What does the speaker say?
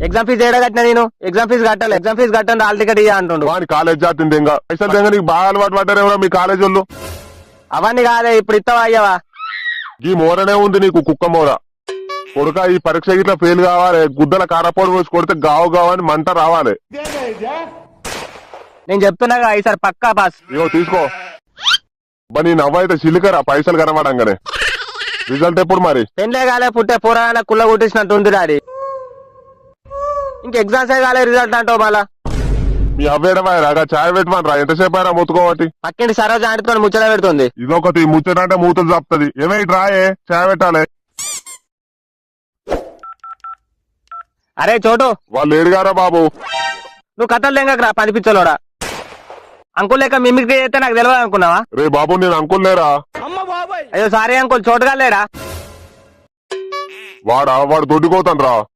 Exam fee ఏడా కట్టినా నేను ఎగ్జామ్ ఫీజు కట్టాలి ఎగ్జామ్ ఫీజు కట్టండి హాల్ టికెట్ ఇయ్య అంటుండు. వాని కాలేజ్ జాతింది ఇంకా పైసలు తెంగ నీకు బాగా అలవాటు పడ్డారేమో మీ కాలేజ్ వాళ్ళు. అవన్నీ కాదే ఇప్పుడు ఇస్తావా అయ్యవా? ఈ మోరనే ఉంది నీకు కుక్క మోర కొడుక. ఈ పరీక్ష ఇట్లా ఫెయిల్ కావాలి, గుద్దల కారపోడు పోసి కొడితే గావు గావు అని మంట రావాలి. నేను చెప్తున్నాగా ఈసారి పక్కా పాస్. ఇగో తీసుకో నీ నవ్వైతే చిల్లికరా పైసలు కనబడంగానే. రిజల్ట్ ఎప్పుడు మరి? పెళ్ళే కాలే పుట్టే పూరగానే కుల్ల కుట్టించినట్టు ఉంది డాడీ. ఇంక ఎగ్జామ్స్ కాలే రిజల్ట్ అంటావు మళ్ళా. మీ అవ్వేడమాయరా చాయ్ పెట్టమని రా. ఎంతసేపు అయినా ముత్తుకోవటి. పక్కింటి సరోజ ఆంటీతో ముచ్చట పెడుతుంది. ఇదొకటి ముచ్చటంటే మూతలు చెప్తుంది. ఏమైట్ రాయే చాయ్ పెట్టాలి. అరే చోటు వాళ్ళు ఏడుగారా బాబు. నువ్వు కథలు తెంగకరా పనిపించలోడా. అంకుల్ లెక్క మిమిక్రీ చేస్తే నాకు తెలియదు అనుకున్నావా? రే బాబు నేను అంకుల్ లేరా. అయ్యో సారీ అంకుల్ చోటుగా లేడా? వాడు దొడ్డిపోతాను రా.